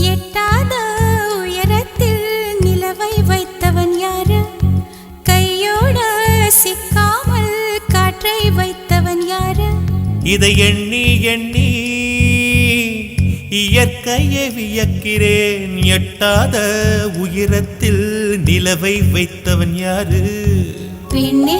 எட்டாத உயரத்தில் நிலவை வைத்தவன் யாரு? கையோட சிக்காமல் காற்றை வைத்தவன் யாரு? இதை எண்ணி எண்ணி இயற்கையை வியக்கிறேன். எட்டாத உயரத்தில் நிலவை வைத்தவன் யாரு? பெண்ணே